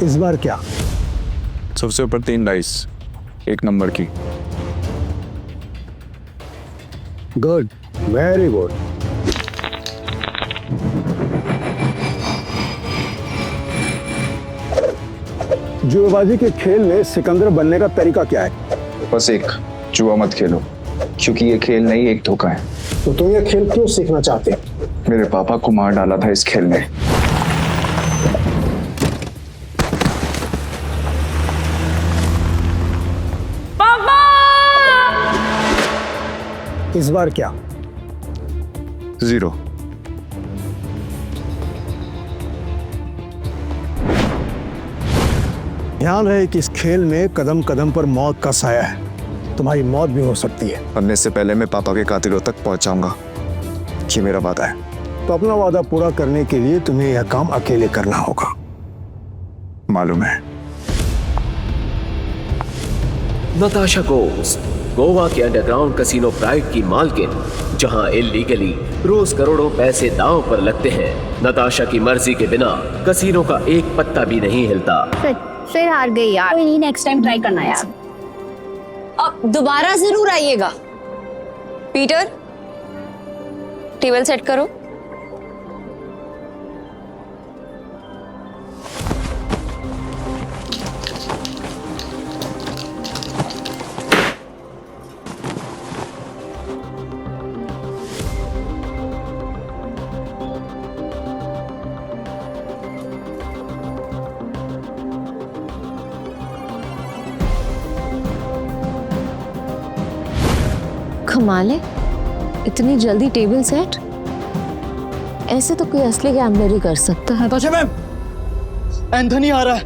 इस बार क्या? सबसे ऊपर 3 डाइस, 1 नंबर की। Good, very good. जुएबाजी के खेल में सिकंदर बनने का तरीका क्या है? बस एक, जुआ मत खेलो, क्योंकि ये खेल नहीं एक धोखा है। तो तुम ये खेल क्यों सीखना चाहते हो? मेरे पापा को मार डाला था इस खेल में। पापा! इस बार क्या? 0। ध्यान रहे कि इस खेल में कदम कदम पर मौत का साया है, तुम्हारी मौत भी हो सकती है। मरने से पहले मैं पापा के कातिलों तक पहुंच जाऊंगा, ये मेरा वादा है। तो अपना वादा पूरा करने के लिए तुम्हें यह काम अकेले करना होगा। मालूम है। नताशा घोष, गोवा के अंडरग्राउंड कसिनो प्राइड की मालकिन, जहां इल्लीगली रोज करोड़ों पैसे दांव पर लगते हैं। नताशा की मर्जी के बिना कसिनो का एक पत्ता भी नहीं हिलता। फिर हार गई यार। कोई नहीं, नेक्स्ट टाइम ट्राई करना यार। अब दोबारा जरूर आइएगा। पीटर, टेबल सेट करो। कमाल है, इतनी जल्दी टेबल सेट? ऐसे तो कोई असली गैम्बलर ही कर सकता है। नताशा मैम, एंथनी आ रहा है।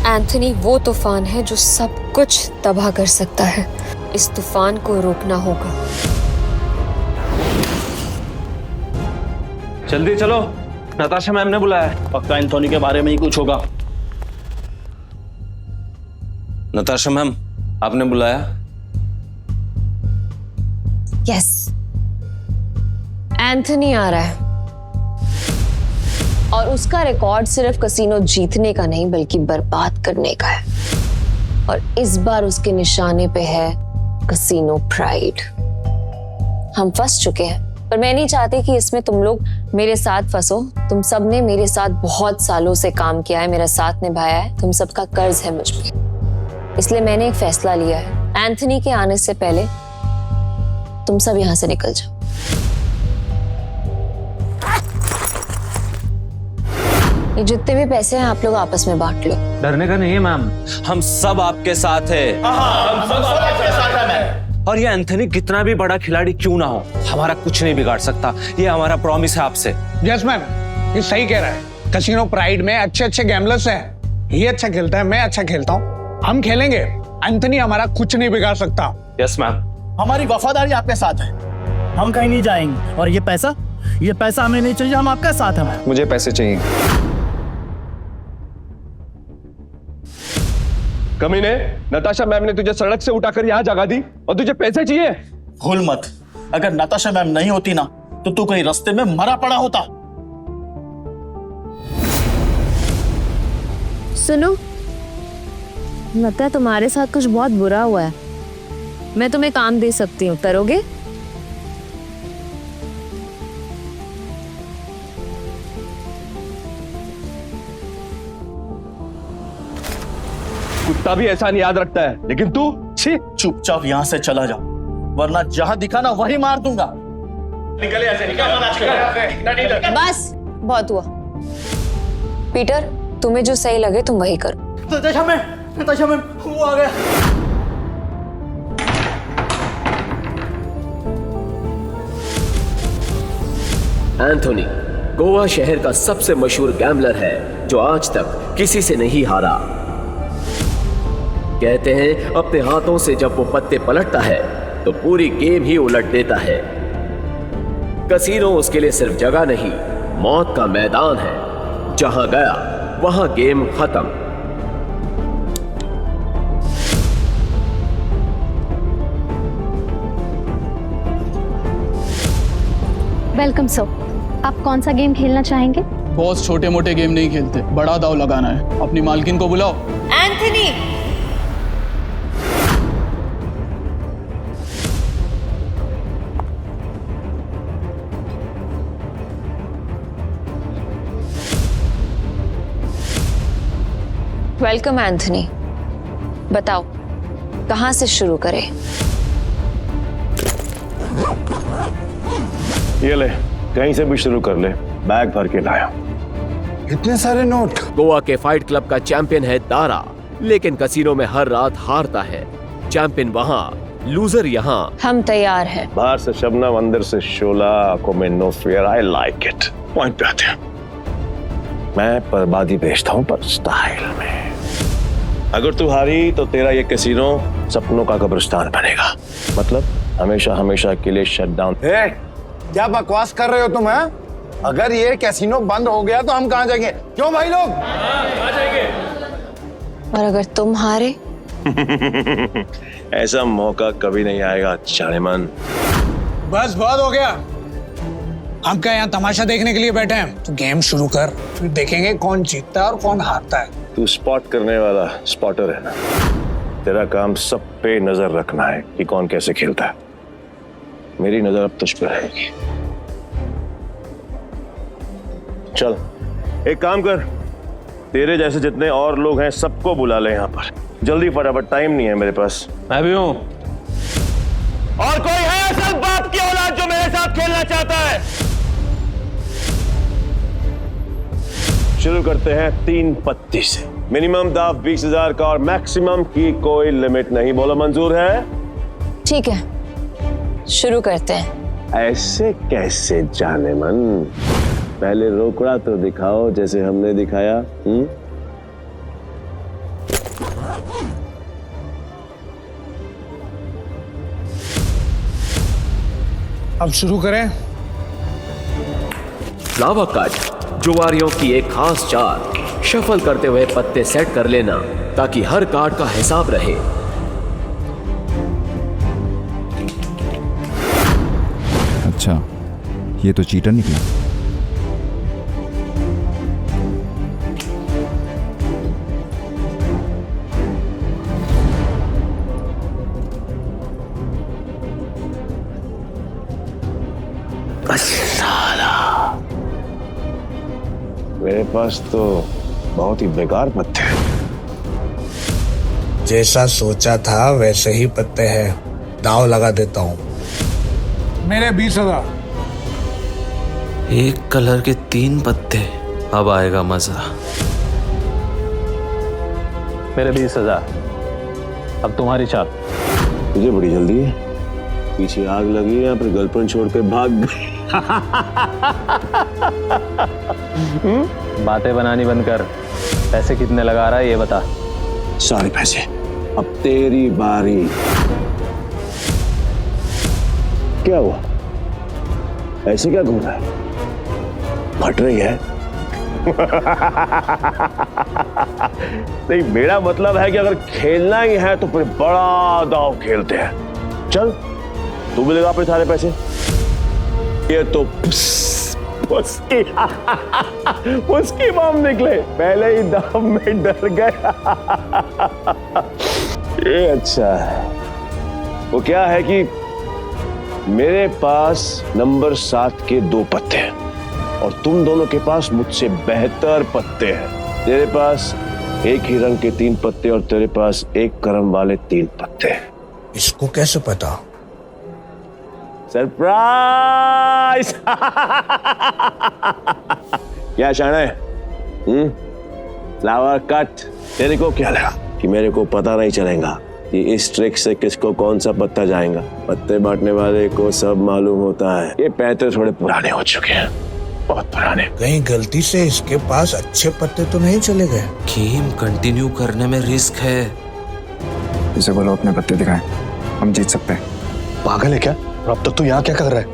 एंथनी वो तूफान है जो सब कुछ तबाह कर सकता है। इस तूफान को रोकना होगा। जल्दी चलो, नताशा मैम ने बुलाया है। पक्का एंथोनी के बारे में ही कुछ होगा। नताशा मैम, आपने बुलाया? यस, एंथनी आ रहा है और उसका रिकॉर्ड सिर्फ कसिनो जीतने का नहीं बल्कि बर्बाद करने का है। और इस बार उसके निशाने पे है कसिनो प्राइड। हम फंस चुके हैं, पर मैं नहीं चाहती कि इसमें तुम लोग मेरे साथ फंसो। तुम सब ने मेरे साथ बहुत सालों से काम किया है, मेरा साथ निभाया है, तुम सबका कर्ज है मुझ पे। इसलिए मैंने एक फैसला लिया है, एंथनी के आने से पहले तुम सब यहां से निकल जाओ। ये जितने भी पैसे हैं आप लोग आपस में बांट लो। डरने का नहीं है मैम, हम सब आपके साथ हैं। हम सब आपके साथ हैं मैम। और ये एंथनी कितना भी बड़ा खिलाड़ी क्यों ना हो, हमारा कुछ नहीं बिगाड़ सकता। ये हमारा प्रॉमिस है आपसे। यस मैम, ये सही कह रहा है। कसिनो प्राइड में अच्छे अच्छे गैम्बलर्स हैं। ये अच्छा खेलता है, मैं अच्छा खेलता हूँ, हम खेलेंगे। एंथनी हमारा कुछ नहीं बिगाड़ सकता। Yes ma'am. हमारी वफादारी आपके साथ है, हम कहीं नहीं जाएंगे। और ये पैसा हमें नहीं चाहिए, हम आपके साथ हैं। मुझे पैसे चाहिए। कमीने, नताशा मैम ने तुझे सड़क से उठाकर यहाँ जगा दी और तुझे पैसे चाहिए? भूल मत, अगर नताशा मैम नहीं होती ना तो तू कहीं रास्ते में मरा पड़ा होता। सुनो, लगता है तुम्हारे साथ कुछ बहुत बुरा हुआ है। मैं तुम्हें काम दे सकती हूँ, करोगे? कुत्ता भी एहसान याद रखता है, लेकिन तू छी। चुपचाप यहाँ से चला जा, वरना जहां दिखा ना वही मार दूंगा। निकल यहाँ से, निकल। बस बहुत हुआ। पीटर, तुम्हें जो सही लगे तुम वही करो। नताशा मैम, वो आ गया। एंथोनी गोवा शहर का सबसे मशहूर गैम्बलर है जो आज तक किसी से नहीं हारा। कहते हैं अपने हाथों से जब वो पत्ते पलटता है तो पूरी गेम ही उलट देता है। कसीनो उसके लिए सिर्फ जगह नहीं, मौत का मैदान है। जहां गया वहां गेम खत्म। Welcome sir. आप कौन सा गेम खेलना चाहेंगे? बॉस छोटे मोटे गेम नहीं खेलते, बड़ा दाव लगाना है। अपनी मालकिन को बुलाओ। Anthony, welcome Anthony. बताओ कहां से शुरू करें? ये ले, कहीं से भी शुरू कर ले, बैग भर के लाया। इतने सारे नोट। गोवा के फाइट क्लब का चैंपियन है दारा, लेकिन कसीनो में हर रात हारता है। चैंपियन वहाँ, लूजर यहाँ। हम तैयार हैं। बाहर से शबनम, अंदर से शोला, आंखों में no fear. I like it. Point पे आते हैं। मैं बर्बादी बेचता हूँ, पर स्टाइल में। अगर तू हारी तो तेरा ये कैसीनो सपनों का कब्रिस्तान बनेगा। मतलब हमेशा हमेशा के लिए शट डाउन। क्या बकवास कर रहे हो तुम? हैं? अगर ये कैसीनो बंद हो गया तो हम कहाँ जाएंगे? क्यों भाई लोग? और अगर तुम हारे? ऐसा मौका कभी नहीं आएगा जानेमन। बस बहुत हो गया। हम क्या यहाँ तमाशा देखने के लिए बैठे हैं? तो गेम शुरू कर, फिर देखेंगे कौन जीतता है और कौन हारता है। तू स्पॉट करने वाला स्पॉटर है ना? तेरा काम सब पे नजर रखना है कि कौन कैसे खेलता है। मेरी नजर अब तुझ पे रहेगी। चल एक काम कर, तेरे जैसे जितने और लोग हैं सबको बुला ले यहाँ पर जल्दी, फटाफट, टाइम नहीं है मेरे पास। मैं भी हूँ। और कोई है असल बाप की औलाद जो मेरे साथ खेलना चाहता है? शुरू करते हैं 3 पत्ती से। मिनिमम दाव 20,000 का और मैक्सिमम की कोई लिमिट नहीं। बोलो मंजूर है? ठीक है, शुरू करते हैं। ऐसे कैसे जानेमन? पहले रोकड़ा तो दिखाओ जैसे हमने दिखाया। अब शुरू करें। लावा कट, जुआरियों की एक खास चाल। शफल करते हुए पत्ते सेट कर लेना ताकि हर कार्ड का हिसाब रहे। अच्छा, ये तो चीटर निकला। मेरे पास तो बहुत ही बेकार पत्ते हैं। जैसा सोचा था वैसे ही पत्ते हैं। दाव लगा देता हूँ। मेरे 20,000। एक कलर के 3 पत्ते, अब आएगा मजा। मेरे 20,000। अब तुम्हारी चाल। तुझे बड़ी जल्दी है। पीछे आग लगी है, फिर गर्लफ्रेंड छोड़ के भाग गई। बातें बनानी बंद कर। पैसे कितने लगा रहा है ये बता। सारे पैसे। अब तेरी बारी। क्या हुआ? ऐसे क्या घूम रहा है? फट रही है? नहीं, मेरा मतलब है कि अगर खेलना ही है तो फिर बड़ा दांव खेलते हैं। चल तू भी लगा अपने सारे पैसे। ये तो उसकी बम निकले, पहले ही दांव में डर गया। ये अच्छा है। वो क्या है कि मेरे पास नंबर 7 के 2 पत्ते हैं और तुम दोनों के पास मुझसे बेहतर पत्ते हैं। तेरे पास एक ही रंग के 3 पत्ते और तेरे पास एक क्रम वाले 3 पत्ते। इसको कैसे पता? सरप्राइज! क्या शाना है? Flower cut. तेरे को क्या लगा कि मेरे को पता नहीं चलेगा कि इस ट्रिक से किसको कौन सा पत्ता जाएगा? पत्ते बांटने वाले को सब मालूम होता है। ये पैसे थोड़े पुराने हो चुके हैं, बहुत पुराने। कहीं गलती से इसके पास अच्छे पत्ते तो नहीं चले गए? गेम कंटिन्यू करने में रिस्क है। इसे बोलो अपने पत्ते दिखाएं, हम जीत सकते हैं। पागल है क्या? और अब तक तू यहाँ क्या कर रहा है?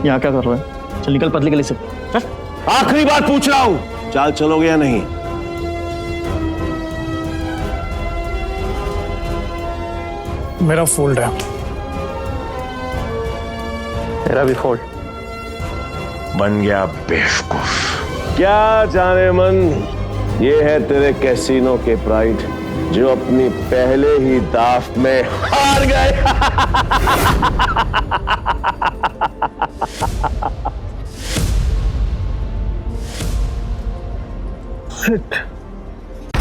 यहाँ क्या कर रहा है? चल निकल पतली गली से। आखिरी बार पूछ रहा हूँ, चाल चलोगे या नहीं? मेरा फोल्ड है। तेरा भी फोल्ड। बन गया बेवकूफ। क्या जाने मन, ये है तेरे कैसीनो के प्राइड जो अपनी पहले ही दाव में हार गए।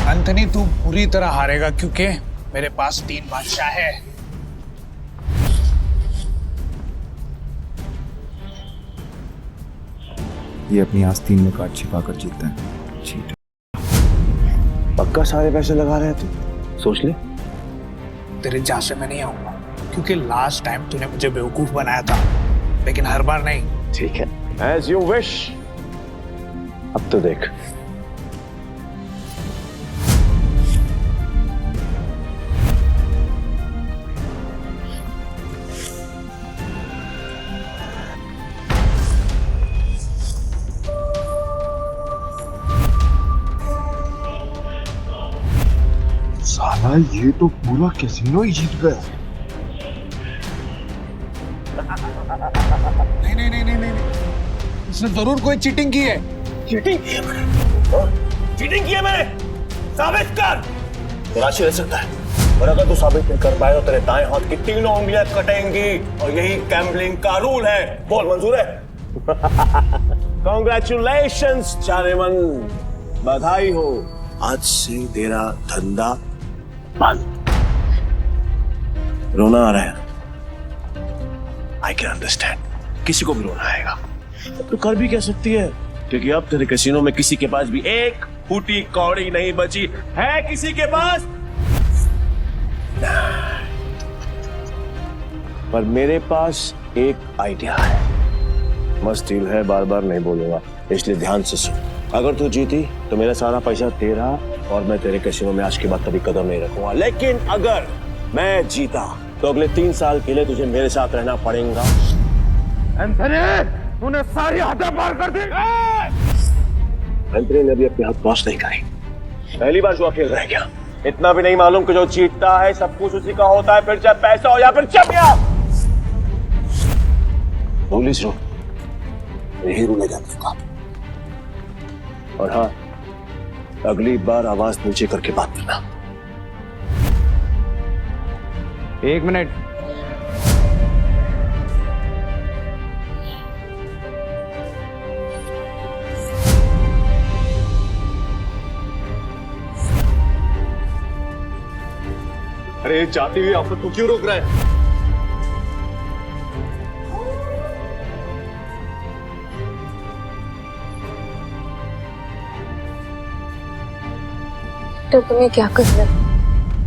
एंथनी तू पूरी तरह हारेगा क्योंकि मेरे पास 3 बादशाह है। ये अपनी आस्तीन में काट छिपाकर जीतता है। चीटर। पक्का सारे पैसे लगा रहे थे, सोच ले। तेरे जा से मैं नहीं आऊंगा क्योंकि लास्ट टाइम तूने मुझे बेवकूफ बनाया था, लेकिन हर बार नहीं। ठीक है, एज यू विश। अब तो देख। साला ये तो पूरा कैसीनो ही जीत गया। नहीं नहीं नहीं नहीं नहीं, इसने जरूर कोई चीटिंग की है। चीटिंग की है मैंने? चीटिंग की है मैंने? साबित कर। तलाशी रह सकता है, और अगर तू साबित नहीं कर पाए तो तेरे दाएं हाथ की 3 उंगलियां कटेंगी, और यही गैम्बलिंग का रूल है। बोल, मंजूर है? कांग्रेचुलेशंस चारेमन, बधाई हो। आज से तेरा धंधा बंद। रोना आ रहा है, आई कैन अंडरस्टैंड, किसी को भी रोना आएगा। तो कर भी कह सकती है, क्योंकि अब तेरे कैसीनो में किसी के पास भी एक फूटी कौड़ी नहीं बची है। किसी के पास पर मेरे पास एक आइडिया है। मस्त डील है, बार बार नहीं बोलूंगा, इसलिए ध्यान से सुन। अगर तू जीती तो मेरा सारा पैसा तेरा, और मैं तेरे कैसीनो में आज के बाद कभी कदम नहीं रखूंगा। लेकिन अगर मैं जीता तो अगले 3 साल के लिए तुझे मेरे साथ रहना पड़ेगा। एंथनी, तूने सारी हदें पार कर दी। एंथनी ने अभी अपनी हद क्रॉस नहीं करी। पहली बार जुआ खेल रहा है क्या? इतना भी नहीं मालूम कि जो जीतता है सब कुछ उसी का होता है, फिर चाहे पैसा हो या फिर चमिया। पुलिस रो, यही रूल है गैम्बलिंग का। और हाँ, अगली बार आवाज नीचे करके बात करना। 1 मिनट। अरे जाती हुई आफत को क्यों रोक रहा है? तो तुम्हें क्या कर रहे हो?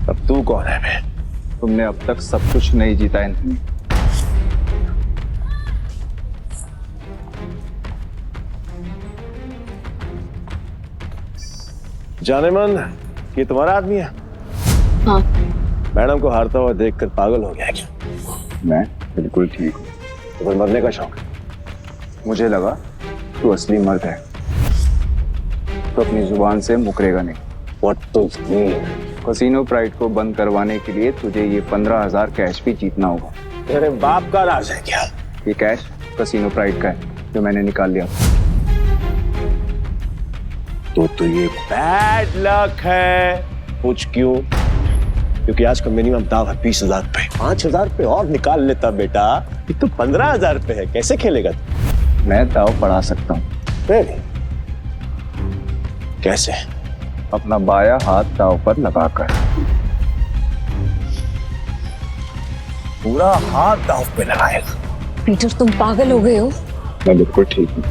अब तू कौन है बे? तुमने अब तक सब कुछ नहीं जीता एंथनी। जाने मन, ये तुम्हारा आदमी है? हाँ। मैडम को हारता हुआ देखकर पागल हो गया क्या? मैं बिल्कुल ठीक हूँ। तो फिर मरने का शौक? मुझे लगा तू असली मर्द है तो अपनी जुबान से मुकरेगा नहीं। What to mean? Casino pride को बंद करवाने के लिए तुझे ये 15,000 कैश भी जीतना होगा। तेरे बाप का राज है क्या? ये कैश कैसीनो प्राइड का है जो मैंने निकाल लिया। तो ये बैड लक है। पूछ क्यों? क्योंकि आज का मिनिमम दाव है 20,000 पे। 5,000 पे और निकाल लेता बेटा, ये तो 15,000 पे है। कैसे खेलेगा तू? मैं दाव बढ़ा सकता हूँ। Really? कैसे? अपना बाया हाथ दाव पर लगाकर। पूरा हाथ दाव पे लगाएगा? पीटर, तुम पागल हो गए हो? मैं बिल्कुल ठीक हूँ।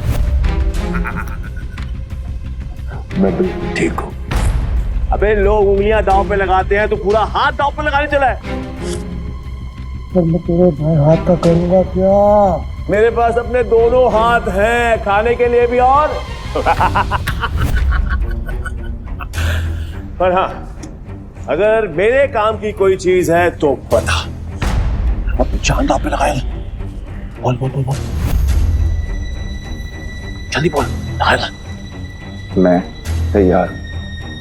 मैं बिल्कुल ठीक हूँ। अबे लोग उंगलियां दाव पे लगाते हैं, तो पूरा हाथ दाव पे लगाने चला है। पर मैं तेरे भाई हाथ का करूंगा क्या? मेरे पास अपने दोनों हाथ हैं, खाने के लिए भी और पर हाँ, अगर मेरे काम की कोई चीज है तो बता। अब जान दाव पे लगाएगा। बोल बोल बोल बोल, जल्दी बोल, लगाएगा। मैं तैयार हूँ।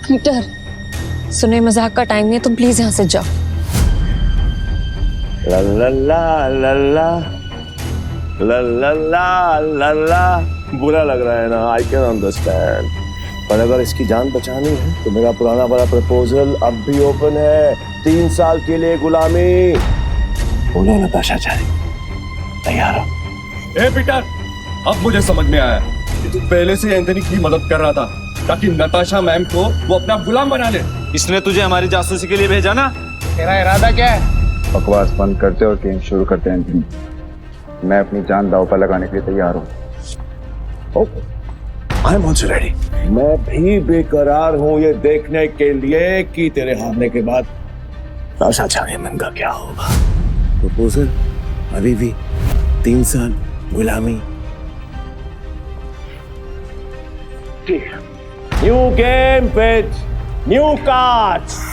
पीटर, सुने मजाक का टाइम नहीं है, तुम प्लीज यहाँ से जाओ। ला ला ला ला ला ला ला ला ला ला बुरा लग रहा है ना, आई कैन अंडरस्टैंड, पर अगर इसकी जान बचानी है तो मेरा पुराना वाला प्रपोजल अब भी ओपन है। 3 साल के लिए गुलामी। बोलो नताशा चाहे, तैयार हो? ए पीटर, अब मुझे समझ में आया कि तू पहले से एंथनी की मदद कर रहा था ताकि नताशा मैम को वो अपना गुलाम बना ले। इसने तुझे हमारी जासूसी के लिए भेजा ना? तेरा इरादा क्या है? बकवास बंद करते और गेम शुरू करते हैं एंथनी। मैं अपनी जान दांव पर लगाने के लिए तैयार हूँ। I am also ready. मैं भी बेकरार हूँ ये देखने के लिए कि तेरे हारने के बाद नताशा चाइनिमैन का क्या होगा। प्रपोजल अभी भी 3 साल गुलामी। ठीक है, new game page, new cards.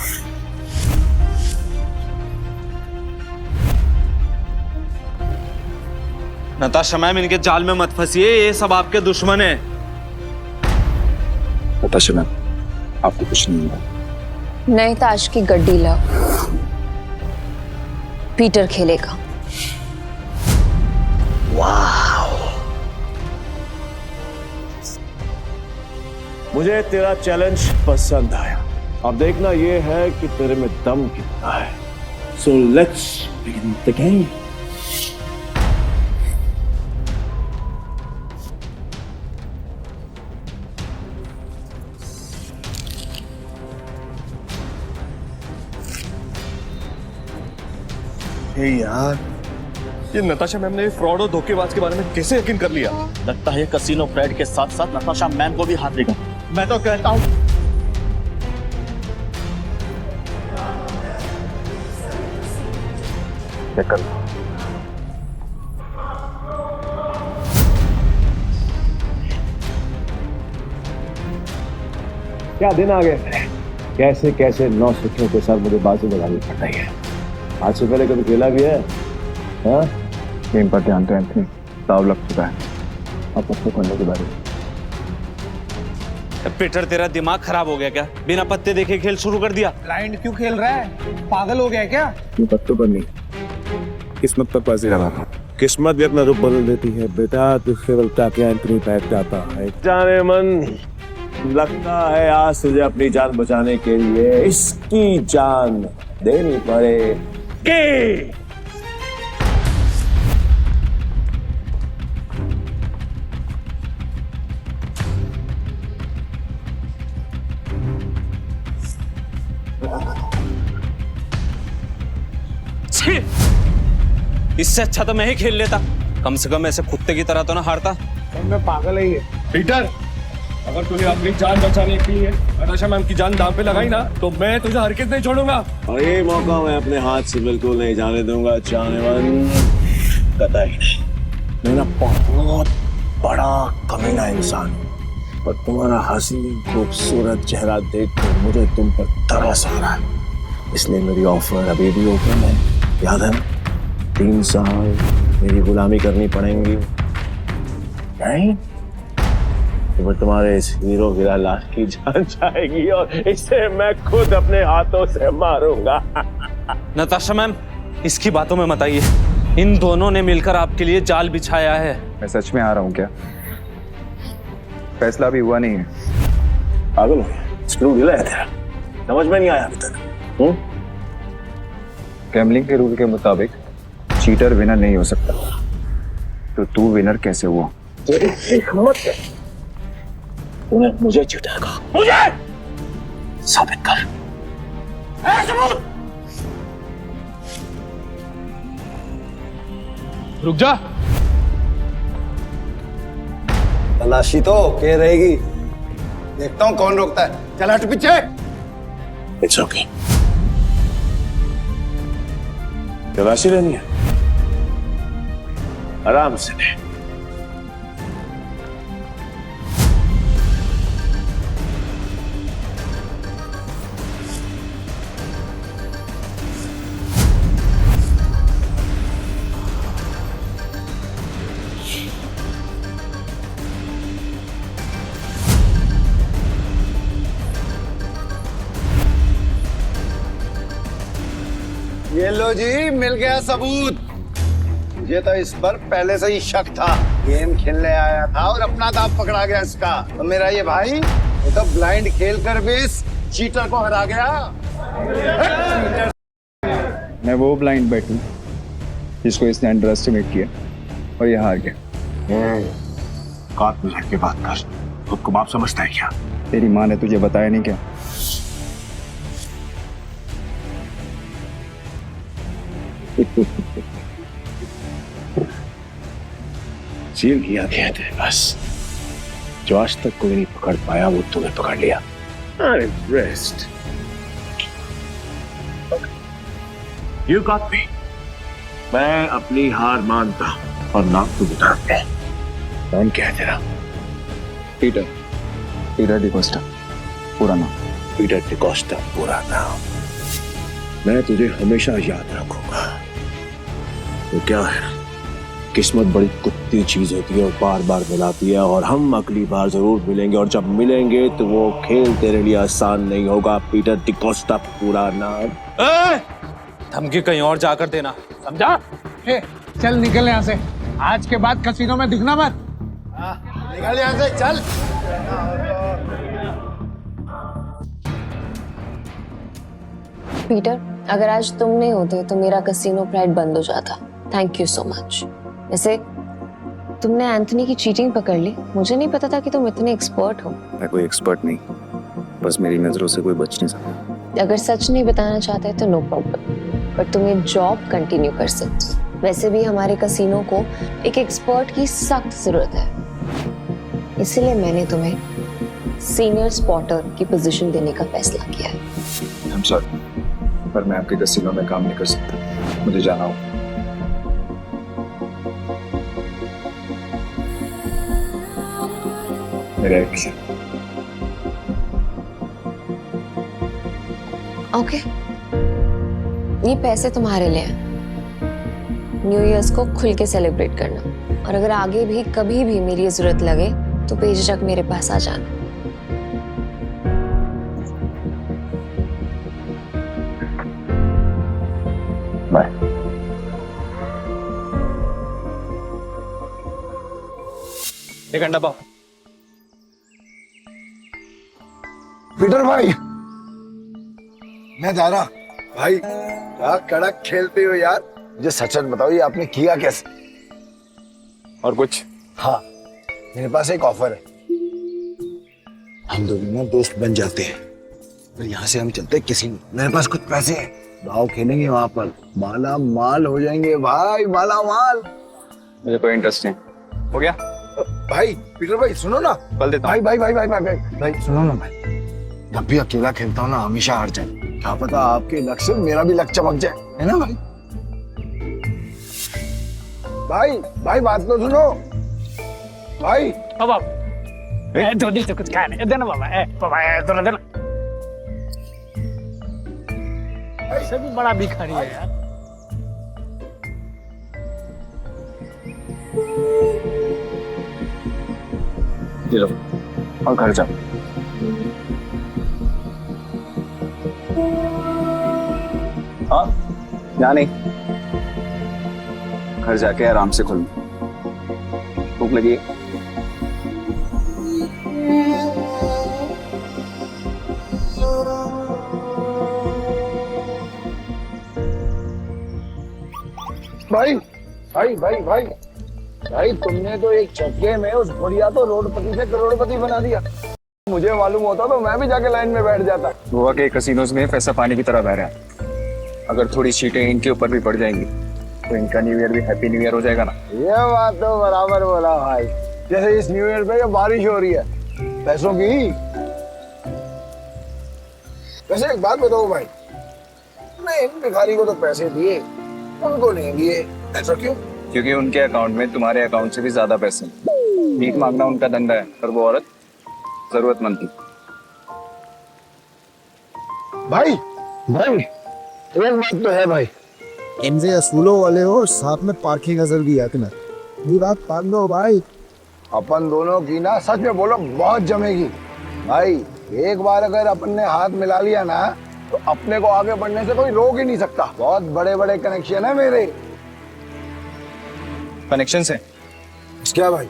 Natasha ma'am, इनके जाल में मत फंसिए, ये सब आपके दुश्मन है। नताशा मैम, आपको कुछ नहीं होगा। नहीं ताश की गड्डी लाओ, पीटर खेलेगा। मुझे तेरा चैलेंज पसंद आया। अब देखना ये है कि तेरे में दम कितना है। So let's begin the game. यार, ये नताशा मैम ने फ्रॉड और धोखेबाज के बारे में कैसे यकीन कर लिया? लगता है कसीनो प्राइड के साथ साथ नताशा मैम को भी हाथ देगा। मैं तो कहता हूँ क्या दिन आ गए। कैसे कैसे 9 सिखियों के साथ मुझे बाजी लगानी पड़ रही है। आज से पहले कभी खेला भी है? हाँ? गेम पर ध्यान दो एंथनी, दाव लग चुका है। अब पत्ते खोलने के बारे में। पीटर, तेरा दिमाग खराब हो गया क्या? बिना पत्ते देखे खेल शुरू कर दिया। ब्लाइंड क्यों खेल रहा है? पागल हो गया क्या? ये पत्तों पर नहीं, किस्मत पर बाजी लगा रहा हूं। किस्मत भी अपना रूप बदल देती है बेटा, तो केवल ताकि एंथनी बैठ जाता है। जाने मन, लगता है आज तुझे अपनी जान बचाने के लिए इसकी जान देनी पड़ेगी। इससे अच्छा तो मैं ही खेल लेता, कम से कम ऐसे कुत्ते की तरह तो ना हारता। मैं पागल ही है। पीटर, अगर तूने अपनी जान बचाने के लिए नताशा मैम की जान दांव पे लगाई ना, तो मैं तुझे हरकत नहीं छोड़ूंगा। और ये मौका मैं अपने हाथ से बिल्कुल नहीं जाने दूंगा चानेमन, कतई नहीं। मैं ना बहुत बड़ा कमीना इंसान हूं, और तुम्हारा हसीन खूबसूरत चेहरा देखकर मुझे तुम पर तरस आ रहा है। इसलिए मेरी ऑफर अभी भी ओपन है। याद है, 3 साल मेरी गुलामी करनी पड़ेगी। नहीं तो तुम्हारे इस हीरो गिरा लाल की जान जाएगी और इसे मैं खुद अपने हाथों से मारूंगा। नताशा मैम, इसकी बातों में मत आइए। इन दोनों ने मिलकर आपके लिए जाल बिछाया है। मैं सच में आ रहा हूँ क्या? फैसला भी हुआ नहीं है। पागल हो गया? स्क्रू ढीला है तेरा, समझ में नहीं आया अभी तक? गैम्बलिंग के रूल के मुताबिक चीटर विनर नहीं हो सकता, तो तू विनर कैसे हुआ? तेरी हिम्मत है, तूने मुझे चीटर कहा। मुझे साबित कर। सबूत। रुक जा। तलाशी तो के रहेगी, देखता हूँ कौन रोकता है। चल हट पीछे। It's okay. तलाशी लेनी है, आराम से ले। ये लो जी, मिल गया सबूत। मुझे तो इस पर पहले से ही शक था। गेम खेलने आया था और अपना दांव पकड़ा गया इसका। तो मेरा ये भाई वो तो ब्लाइंड खेल कर भी इस चीटर को हरा गया। मैं वो ब्लाइंड बैट हूँ जिसको इसने अंडर एस्टिमेट किया और ये हार गया। काट मिनट के बात कर, खुद को बाप समझता है क्या? तेरी माँ ने तुझे बताया नहीं क्या? सील किया गया थे बस, जो आज तक कोई नहीं पकड़ पाया वो तुम्हें पकड़ लिया। I'm impressed. You got me. मैं अपनी हार मानता हूं और नाम तो बताते हैं। नाम क्या है तेरा? पीटर डिकोस्टा पूरा नाम। पीटर डिकोस्टा पूरा नाम। मैं तुझे हमेशा याद रखूंगा। तो क्या है, किस्मत बड़ी कुत्ती चीज होती है और बार बार मिलाती है, और हम अगली बार जरूर मिलेंगे, और जब मिलेंगे तो वो खेल तेरे लिए आसान नहीं होगा। पीटर डिकोस्टा पूरा नाम। धमकी कहीं और जाकर देना, समझा? चल निकल यहाँ से, आज के बाद कसीनो में दिखना मत। निकल यहाँ से, चल। पीटर, अगर आज तुम नहीं होते तो मेरा कसीनो प्राइड बंद हो जाता। Thank you so much. वैसे तुमने एंथनी की चीटिंग पकड़ ली, मुझे नहीं पता था कि तुम इतने एक्सपर्ट हो। मैं कोई एक्सपर्ट नहीं, बस मेरी नजरों से कोई बच नहीं सकता। अगर सच नहीं बताना चाहते तो नो प्रॉब्लम, पर तुम ये जॉब कंटिन्यू कर सकते हो। वैसे भी हमारे कसीनो को एक एक्सपर्ट की सख्त जरूरत है, इसलिए मैंने तुम्हें सीनियर स्पॉटर की पोजीशन देने का फैसला किया है। I'm sorry, पर मैं आपके कसीनो में काम नहीं कर सकता, मुझे जाना हो। मेरा एक ओके, ये पैसे तुम्हारे लिए हैं। न्यू ईयर्स को खुल के सेलिब्रेट करना, और अगर आगे भी कभी भी मेरी जरूरत लगे तो बेझिझक मेरे पास आ जाना। बाय। एक घंटा पाओ। पीटर भाई, मैं जा रहा। भाई क्या कड़क खेलते हो यार। मुझे सच सच बताओ, ये आपने किया कैसे? और कुछ? हाँ, मेरे पास एक ऑफर है। हम दोनों ना दोस्त बन जाते हैं, फिर यहाँ से हम चलते हैं किसी। मेरे पास कुछ पैसे हैं, दाव खेलेंगे वहां पर, माला माल हो जाएंगे भाई, माला माल। मुझे कोई इंटरेस्ट नहीं। हो गया? भाई पीटर भाई सुनो ना। कल देता भाई भाई भाई भाई भाई भाई भाई सुनो ना भाई, जब भी अकेला खेलता हूँ ना हमेशा हार जाए। क्या पता आपके लक से मेरा भी लक चमक जाए, है ना भाई? भाई भाई बात तो सुनो भाई। बाबा तो कुछ खा नहीं देना बाबा, बाबा तो देना। ऐसे भी बड़ा भिखारी है यार। ये लो, और घर जा। हाँ, यहाँ नहीं, घर जाके आराम से खुल। भूख लगी? भाई भाई भाई भाई भाई, तुमने तो एक चक्के में उस बढ़िया तो रोडपति से करोड़पति बना दिया। मुझे मालूम होता तो मैं भी जाके लाइन में बैठ जाता। गोवा के कसिनोज में पैसा पानी की तरह बह रहा है। अगर थोड़ी चीटें इनके ऊपर भी पड़ जाएंगी तो इनका न्यू ईयर भी हैप्पी न्यू ईयर हो जाएगा ना। ये बात तो बराबर बोला भाई, जैसे इस न्यू ईयर पे बारिश हो रही है पैसों की। वैसे एक बात बताओ भाई, मैं इन भिखारी को तो पैसे दिए, उनको नहीं दिए, ऐसा क्यों? क्योंकि उनके अकाउंट में तुम्हारे अकाउंट से भी ज्यादा पैसे। भीख मांगना उनका धंधा है, पर वो औरत जरूरतमंद थी। भाई भाई एक बात तो है भाई, इनसे असूलों वाले हो और साथ में पार्किंग अजर भी है तुम्हें। ये बात मान लो भाई, अपन दोनों की ना सच में बोलो बहुत जमेगी भाई। एक बार अगर अपन ने हाथ मिला लिया ना तो अपने को आगे बढ़ने से कोई रोक ही नहीं सकता। बहुत बड़े बड़े कनेक्शन है मेरे। कनेक्शन से। क्या भाई?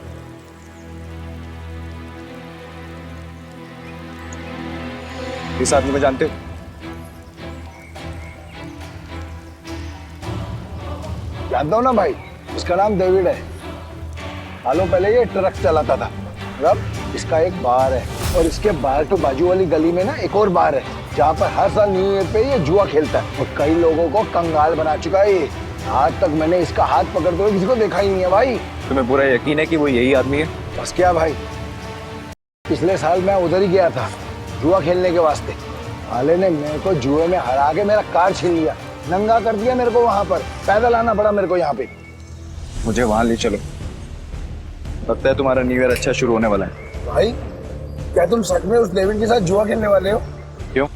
इस आदमी को जानते हो? जानता हूँ ना भाई, इसका नाम डेविड है। सालों पहले ये ट्रक चलाता था। अब इसका एक बार है और इसके बाहर तो बाजू वाली गली में ना एक और बार है जहाँ पर हर साल न्यू ईयर पे ये जुआ खेलता है और कई लोगों को कंगाल बना चुका है ये। आज तक मैंने इसका हाथ पकड़ते हुए किसी को देखा ही नहीं है भाई। तुम्हें पूरा यकीन है कि वो यही आदमी है? बस क्या भाई, पिछले साल मैं उधर ही गया था जुआ खेलने के वास्ते। साले ने मेरे को जुए में हरा के मेरा कार छीन लिया, नंगा कर दिया मेरे को। वहां पर पैदल आना पड़ा मेरे को यहाँ पे। मुझे वहां ले चलो, लगता है तुम्हारा न्यू ईयर अच्छा शुरू होने वाला है। भाई क्या तुम सच में उस डेविड के साथ जुआ खेलने वाले हो? क्यों,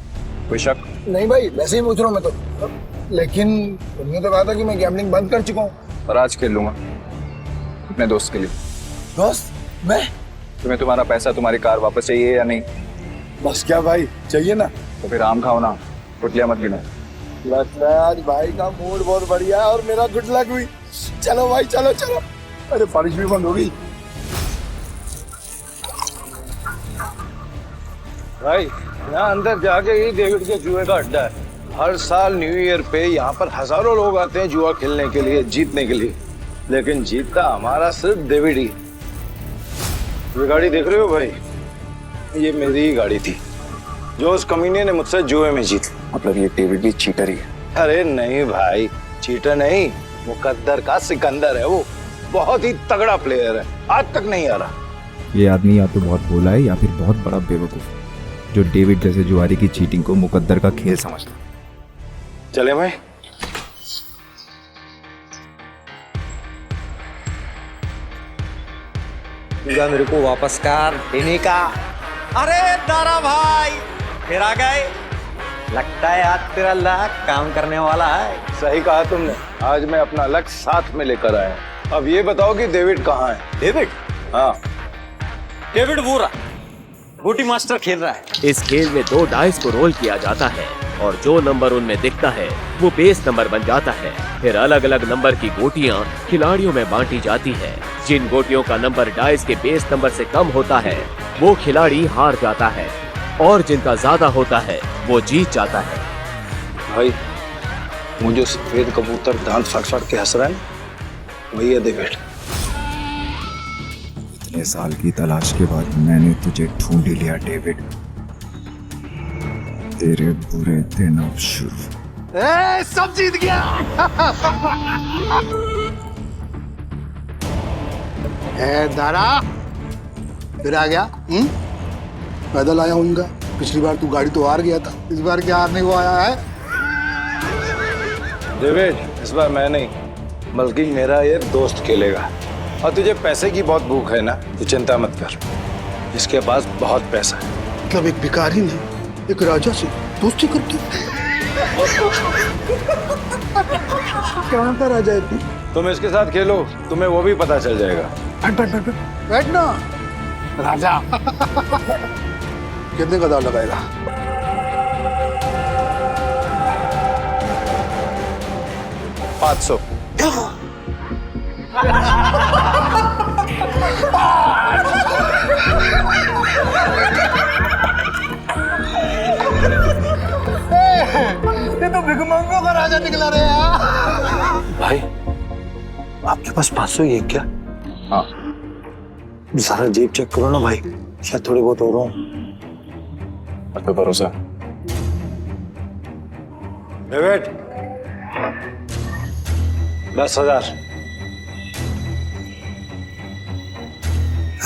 कोई शक? नहीं भाई, वैसे ही पूछ रहा हूँ मैं तो। लेकिन तुमने तो कहा था कि मैं गैम्बलिंग बंद कर चुका हूँ। पर आज खेल लूंगा अपने दोस्त के लिए। दोस्त? मैं? तुम्हें तुम्हारा पैसा, तुम्हारी कार वापस चाहिए या नहीं? बस क्या भाई, चाहिए ना। तो फिर आम खाओ ना, कुटलिया मत गिनो। लगता है आज भाई का मूड बहुत बढ़िया है और मेरा गुड लक भी। चलो भाई, चलो चलो। अरे बारिश भी बंद हो गई। भाई यहाँ अंदर जाके ही डेविड के जुए का अड्डा है। हर साल न्यू ईयर पे यहाँ पर हजारों लोग आते हैं जुआ खेलने के लिए, जीतने के लिए। लेकिन जीतता हमारा सिर्फ डेविड ही। ये गाड़ी देख रहे हो भाई, ये मेरी ही गाड़ी थी जो उस कमीने ने मुझसे जुए में जीत। मतलब ये डेविड भी चीटर ही है? अरे नहीं भाई, चीटर नहीं, मुकद्दर का सिकंदर है वो। बहुत ही तगड़ा प्लेयर है, आज तक नहीं आ रहा। ये आदमी या तो बहुत भोला है या फिर बहुत बड़ा बेवकूफ, जो डेविड जैसे जुआरी की चीटिंग को मुकद्दर का खेल समझता है। चले भाई। मेरे को वापस कर देने का। अरे दारा भाई, फिर आ गए। लगता है आज तेरा लक काम करने वाला है। सही कहा तुमने, आज मैं अपना लक साथ में लेकर आया हूं। अब ये बताओ कि डेविड कहाँ है? डेविड? हाँ, डेविड वो रहा, बूटी मास्टर खेल रहा है। इस खेल में 2 डाइस को रोल किया जाता है और जो नंबर उनमें दिखता है वो बेस नंबर बन जाता है। फिर अलग अलग नंबर की गोटियां खिलाड़ियों में बांटी जाती है। जिन गोटियों का नंबर डाइस के बेस नंबर से कम होता है वो खिलाड़ी हार जाता है और जिनका ज्यादा होता है वो जीत जाता है। भाई मुझे सफेद कबूतर दांत फाड़ के हंस रहा है, वही है डेविड। इतने साल की तलाश के बाद मैंने तुझे ढूंढ ही लिया डेविड। तेरे बुरे दिन अब शुरू। सब जीत गया। दारा फिर आ गया। पैदल आया हूँ। पिछली बार तू गाड़ी तो हार गया था, इस बार क्या हारने को आया है? डेविड, इस बार मैं नहीं बल्कि मेरा ये दोस्त खेलेगा। और तुझे पैसे की बहुत भूख है ना, तो चिंता मत कर, इसके पास बहुत पैसा है। मतलब एक भिखारी ने एक राजा से दोस्ती करती? कहाँ का राजा है तू? तुम इसके साथ खेलो, तुम्हें वो भी पता चल जाएगा। बैठ ना राजा। कितने का दाव लगाएगा? $500। ये तो भिखमंगों का राजा निकला रे यार। भाई आपके पास 500 ही है क्या? हाँ। सारा जेब चेक करो ना भाई, शायद थोड़े बहुत हो रहा हूँ। अब तो भरोसा। डेविड, 10,000।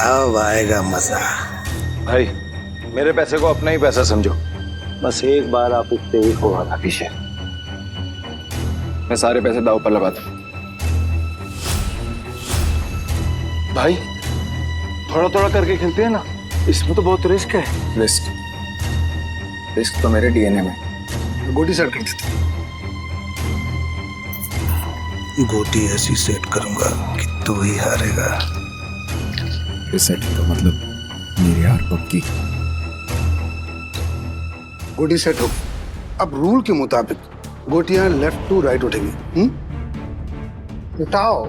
अब आएगा मजा। भाई मेरे पैसे को अपना ही पैसा समझो, बस एक बार आप इस डेविड को आना पीछे। मैं सारे पैसे दाव पर लगाता हूँ। भाई थोड़ा थोड़ा करके खेलते हैं ना, इसमें तो बहुत रिस्क है। रिस्क तो मेरे डीएनए में। गोटी सेट कर देते। गोटी ऐसी सेट करूंगा कि तू ही हारेगा। इस सेटिंग का मतलब मेरी हार पक्की। गोटी सेट हो। अब रूल के मुताबिक गोटियां लेफ्ट टू राइट उठेंगी। उठाओ।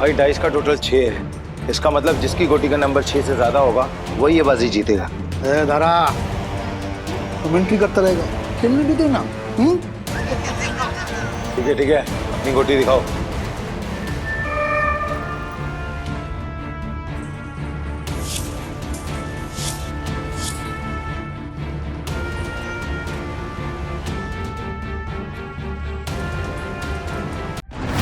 भाई डाइस का टोटल 6 है। इसका मतलब जिसकी गोटी का नंबर 6 से ज्यादा होगा वही ये बाजी जीतेगा। दारा कमेंट्री करता रहेगा, खेलने भी देना। ठीक है, अपनी गोटी दिखाओ।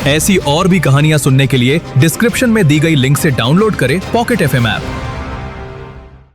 ऐसी और भी कहानियां सुनने के लिए डिस्क्रिप्शन में दी गई लिंक से डाउनलोड करें पॉकेट FM ऐप।